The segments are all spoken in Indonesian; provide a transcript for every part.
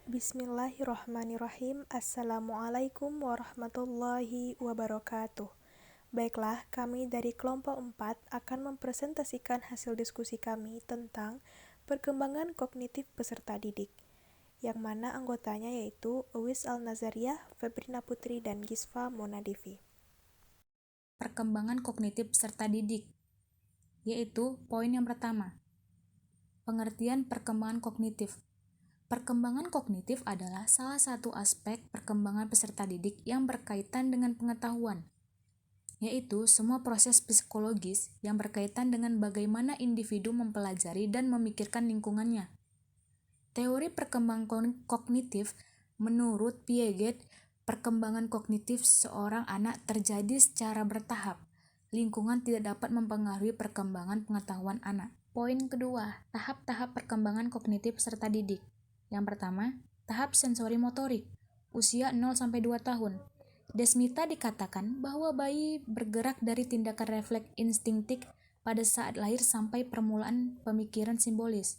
Bismillahirrahmanirrahim. Assalamualaikum warahmatullahi wabarakatuh. Baiklah, kami dari kelompok 4 akan mempresentasikan hasil diskusi kami tentang perkembangan kognitif peserta didik, yang mana anggotanya yaitu Uwis Al-Nazariyah, Febrina Putri, dan Gisva Monadivi. Perkembangan kognitif peserta didik, yaitu poin yang pertama, pengertian perkembangan kognitif. Perkembangan kognitif adalah salah satu aspek perkembangan peserta didik yang berkaitan dengan pengetahuan, yaitu semua proses psikologis yang berkaitan dengan bagaimana individu mempelajari dan memikirkan lingkungannya. Teori perkembangan kognitif menurut Piaget, perkembangan kognitif seorang anak terjadi secara bertahap. Lingkungan tidak dapat mempengaruhi perkembangan pengetahuan anak. Poin kedua, tahap-tahap perkembangan kognitif peserta didik. Yang pertama, tahap sensori motorik, usia 0-2 tahun. Desmita dikatakan bahwa bayi bergerak dari tindakan refleks instinktif pada saat lahir sampai permulaan pemikiran simbolis.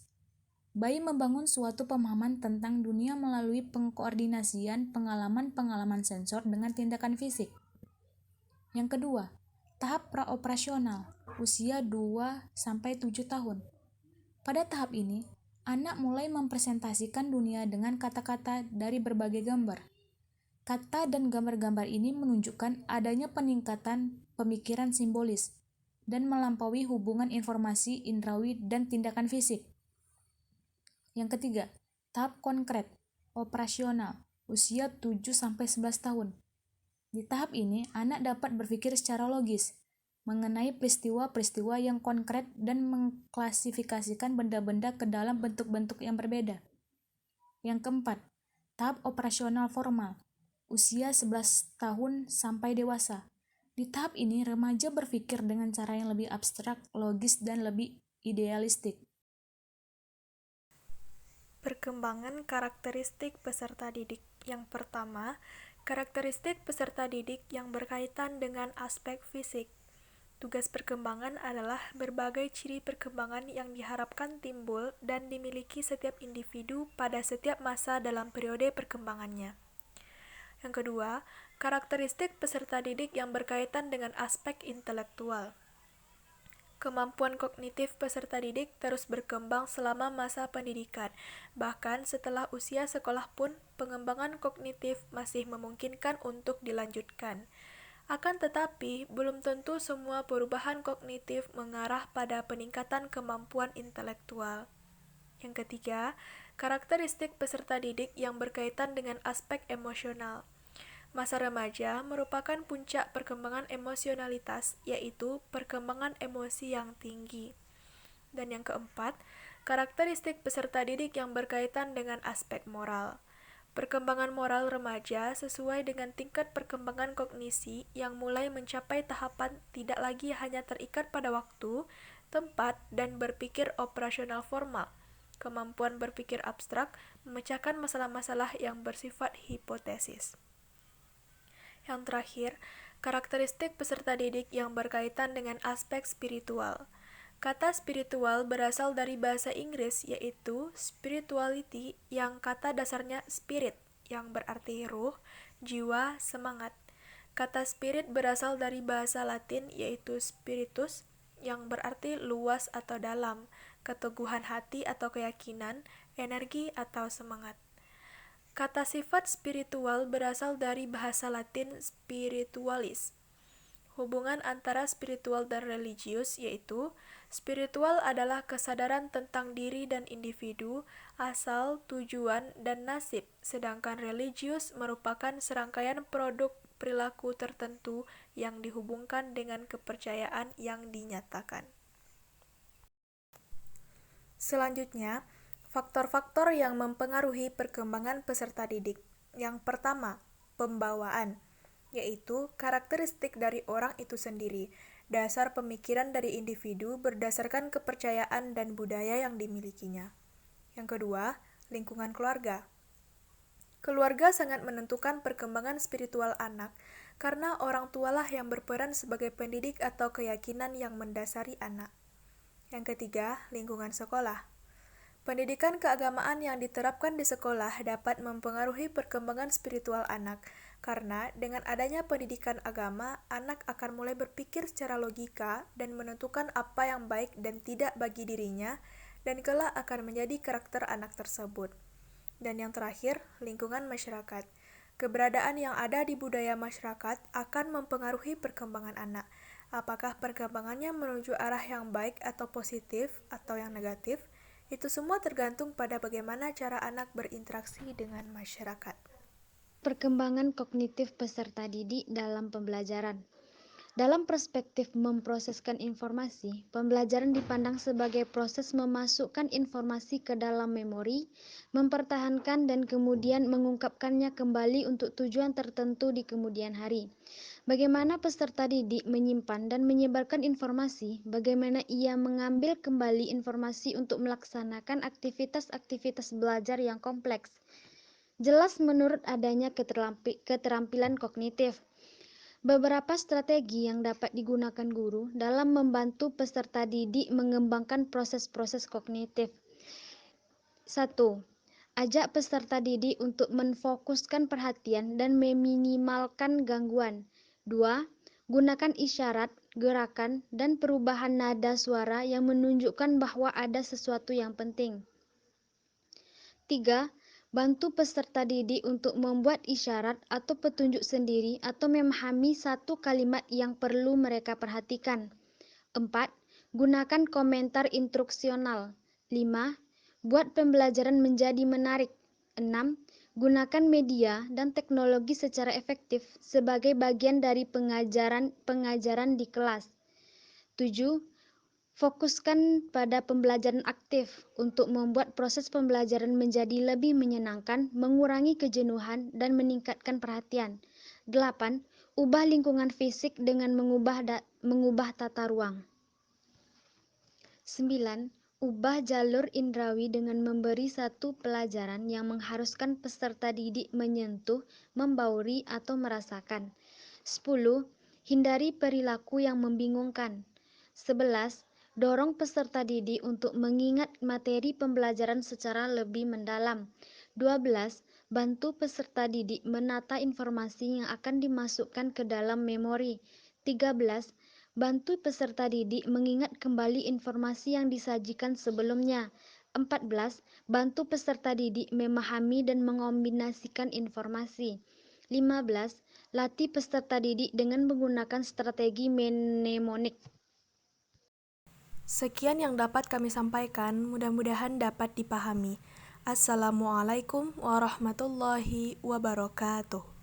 Bayi membangun suatu pemahaman tentang dunia melalui pengkoordinasian pengalaman-pengalaman sensor dengan tindakan fisik. Yang kedua, tahap praoperasional, usia 2-7 tahun. Pada tahap ini, anak mulai mempresentasikan dunia dengan kata-kata dari berbagai gambar. Kata dan gambar-gambar ini menunjukkan adanya peningkatan pemikiran simbolis dan melampaui hubungan informasi indrawi dan tindakan fisik. Yang ketiga, tahap konkret, operasional, usia 7-11 tahun. Di tahap ini, anak dapat berpikir secara logis mengenai peristiwa-peristiwa yang konkret dan mengklasifikasikan benda-benda ke dalam bentuk-bentuk yang berbeda. Yang keempat, tahap operasional formal, usia 11 tahun sampai dewasa. Di tahap ini, remaja berpikir dengan cara yang lebih abstrak, logis, dan lebih idealistik. Perkembangan karakteristik peserta didik. Yang pertama, karakteristik peserta didik yang berkaitan dengan aspek fisik. Tugas perkembangan adalah berbagai ciri perkembangan yang diharapkan timbul dan dimiliki setiap individu pada setiap masa dalam periode perkembangannya. Yang kedua, karakteristik peserta didik yang berkaitan dengan aspek intelektual. Kemampuan kognitif peserta didik terus berkembang selama masa pendidikan. Bahkan setelah usia sekolah pun, pengembangan kognitif masih memungkinkan untuk dilanjutkan. Akan tetapi, belum tentu semua perubahan kognitif mengarah pada peningkatan kemampuan intelektual. Yang ketiga, karakteristik peserta didik yang berkaitan dengan aspek emosional. Masa remaja merupakan puncak perkembangan emosionalitas, yaitu perkembangan emosi yang tinggi. Dan yang keempat, karakteristik peserta didik yang berkaitan dengan aspek moral. Perkembangan moral remaja sesuai dengan tingkat perkembangan kognisi yang mulai mencapai tahapan tidak lagi hanya terikat pada waktu, tempat, dan berpikir operasional formal. Kemampuan berpikir abstrak, memecahkan masalah-masalah yang bersifat hipotesis. Yang terakhir, karakteristik peserta didik yang berkaitan dengan aspek spiritual. Kata spiritual berasal dari bahasa Inggris yaitu spirituality yang kata dasarnya spirit yang berarti ruh, jiwa, semangat. Kata spirit berasal dari bahasa Latin yaitu spiritus yang berarti luas atau dalam, keteguhan hati atau keyakinan, energi atau semangat. Kata sifat spiritual berasal dari bahasa Latin spiritualis. Hubungan antara spiritual dan religius yaitu spiritual adalah kesadaran tentang diri dan individu, asal, tujuan, dan nasib, sedangkan religius merupakan serangkaian produk perilaku tertentu yang dihubungkan dengan kepercayaan yang dinyatakan. Selanjutnya, faktor-faktor yang mempengaruhi perkembangan peserta didik. Yang pertama, pembawaan, yaitu karakteristik dari orang itu sendiri, dasar pemikiran dari individu berdasarkan kepercayaan dan budaya yang dimilikinya. Yang kedua, lingkungan keluarga. Keluarga sangat menentukan perkembangan spiritual anak, karena orang tualah yang berperan sebagai pendidik atau keyakinan yang mendasari anak. Yang ketiga, lingkungan sekolah. Pendidikan keagamaan yang diterapkan di sekolah dapat mempengaruhi perkembangan spiritual anak, karena dengan adanya pendidikan agama, anak akan mulai berpikir secara logika dan menentukan apa yang baik dan tidak bagi dirinya, dan kelak akan menjadi karakter anak tersebut. Dan yang terakhir, lingkungan masyarakat. Keberadaan yang ada di budaya masyarakat akan mempengaruhi perkembangan anak. Apakah perkembangannya menuju arah yang baik atau positif, atau yang negatif? Itu semua tergantung pada bagaimana cara anak berinteraksi dengan masyarakat. Perkembangan kognitif peserta didik dalam pembelajaran. Dalam perspektif memproseskan informasi, pembelajaran dipandang sebagai proses memasukkan informasi ke dalam memori, mempertahankan dan kemudian mengungkapkannya kembali untuk tujuan tertentu di kemudian hari. Bagaimana peserta didik menyimpan dan menyebarkan informasi, bagaimana ia mengambil kembali informasi untuk melaksanakan aktivitas-aktivitas belajar yang kompleks. Jelas menurut adanya keterampilan kognitif. Beberapa strategi yang dapat digunakan guru dalam membantu peserta didik mengembangkan proses-proses kognitif. 1. Ajak peserta didik untuk menfokuskan perhatian dan meminimalkan gangguan. 2. Gunakan isyarat, gerakan, dan perubahan nada suara yang menunjukkan bahwa ada sesuatu yang penting. 3. Bantu peserta didik untuk membuat isyarat atau petunjuk sendiri atau memahami satu kalimat yang perlu mereka perhatikan. 4. Gunakan komentar instruksional. 5. Buat pembelajaran menjadi menarik. 6. Gunakan media dan teknologi secara efektif sebagai bagian dari pengajaran di kelas. 7. Fokuskan pada pembelajaran aktif untuk membuat proses pembelajaran menjadi lebih menyenangkan, mengurangi kejenuhan, dan meningkatkan perhatian. 8. Ubah lingkungan fisik dengan mengubah tata ruang. 9. Ubah jalur indrawi dengan memberi satu pelajaran yang mengharuskan peserta didik menyentuh, membauri, atau merasakan. 10. Hindari perilaku yang membingungkan. 11. Dorong peserta didik untuk mengingat materi pembelajaran secara lebih mendalam. 12. Bantu peserta didik menata informasi yang akan dimasukkan ke dalam memori. 13. Bantu peserta didik mengingat kembali informasi yang disajikan sebelumnya. 14. Bantu peserta didik memahami dan mengombinasikan informasi. 15. Latih peserta didik dengan menggunakan strategi mnemonik. Sekian yang dapat kami sampaikan, mudah-mudahan dapat dipahami. Assalamualaikum warahmatullahi wabarakatuh.